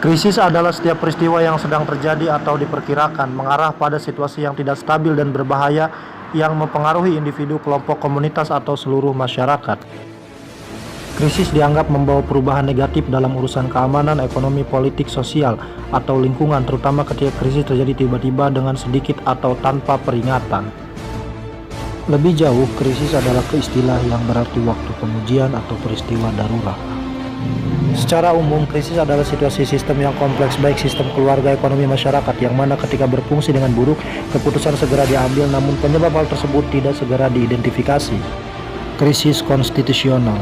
Krisis adalah setiap peristiwa yang sedang terjadi atau diperkirakan mengarah pada situasi yang tidak stabil dan berbahaya yang mempengaruhi individu, kelompok, komunitas, atau seluruh masyarakat. Krisis dianggap membawa perubahan negatif dalam urusan keamanan, ekonomi, politik, sosial, atau lingkungan, terutama ketika krisis terjadi tiba-tiba dengan sedikit atau tanpa peringatan. Lebih jauh, krisis adalah istilah yang berarti waktu pengujian atau peristiwa darurat. Secara umum, krisis adalah situasi sistem yang kompleks, baik sistem keluarga, ekonomi, masyarakat, yang mana ketika berfungsi dengan buruk, keputusan segera diambil, namun penyebab hal tersebut tidak segera diidentifikasi. Krisis konstitusional.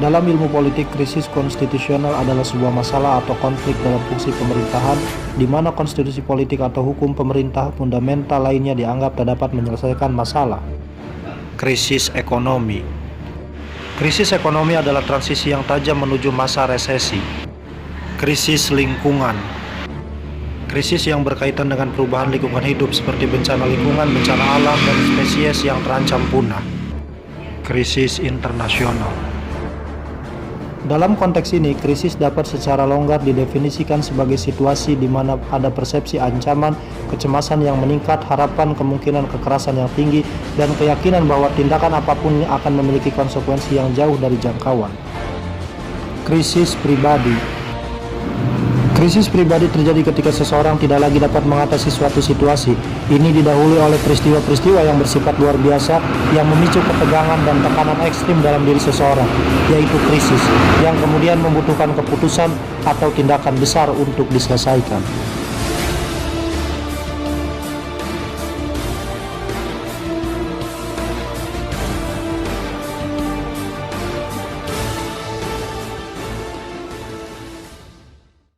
Dalam ilmu politik, krisis konstitusional adalah sebuah masalah atau konflik dalam fungsi pemerintahan, di mana konstitusi politik atau hukum pemerintah fundamental lainnya dianggap tak dapat menyelesaikan masalah. Krisis ekonomi. Krisis ekonomi adalah transisi yang tajam menuju masa resesi. Krisis lingkungan. Krisis yang berkaitan dengan perubahan lingkungan hidup seperti bencana lingkungan, bencana alam, dan spesies yang terancam punah. Krisis internasional. Dalam konteks ini, krisis dapat secara longgar didefinisikan sebagai situasi di mana ada persepsi ancaman, kecemasan yang meningkat, harapan kemungkinan kekerasan yang tinggi, dan keyakinan bahwa tindakan apapun akan memiliki konsekuensi yang jauh dari jangkauan. Krisis pribadi. Krisis pribadi terjadi ketika seseorang tidak lagi dapat mengatasi suatu situasi. Ini didahului oleh peristiwa-peristiwa yang bersifat luar biasa yang memicu ketegangan dan tekanan ekstrim dalam diri seseorang, yaitu krisis, yang kemudian membutuhkan keputusan atau tindakan besar untuk diselesaikan.